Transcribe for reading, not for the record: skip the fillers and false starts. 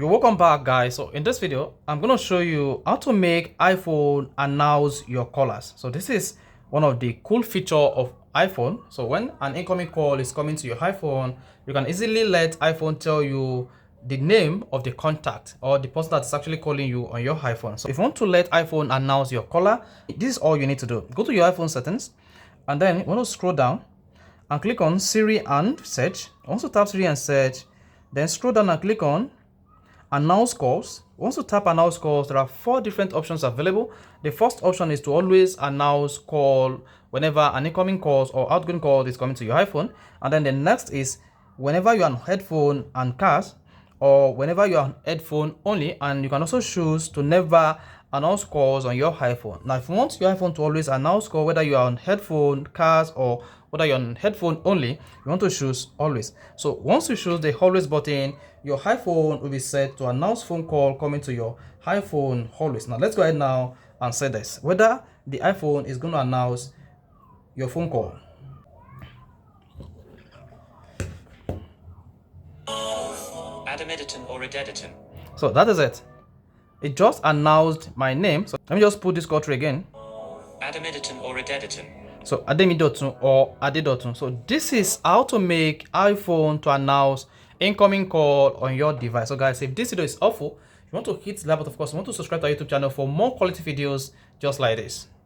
You're welcome back, guys. So in this video I'm going to show you how to make iPhone announce your callers. So this is one of the cool feature of iPhone. So when an incoming call is coming to your iPhone, you can easily let iPhone tell you the name of the contact or the person that's actually calling you on your iPhone. So if you want to let iPhone announce your caller, this is all you need to do. Go to your iPhone settings and then you want to scroll down and click on Siri and search. Once you tap Siri and search, then scroll down and click on announce calls. Once you tap announce calls, there are 4 different options available. The first option is to always announce call whenever an incoming calls or outgoing call is coming to your iPhone. And then the next is whenever you're on headphone and cars, or whenever you're on headphone only, and you can also choose to never announce calls on your iPhone. Now if you want your iPhone to always announce call whether you are on headphone, cars, or whether you're on headphone only, you want to choose always. So once you choose the always button, your iPhone will be set to announce phone call coming to your iPhone always. Now let's go ahead now and set this, whether the iPhone is going to announce your phone call. Add a Mediton or a Dediton. So that is it. It just announced my name. So let me just put this call through again. Add a Mediton or a Dediton. So Ademidotun or Adedotun. So this is how to make iPhone to announce incoming call on your device. So guys, if this video is helpful, you want to hit the like button, of course, you want to subscribe to our YouTube channel for more quality videos just like this.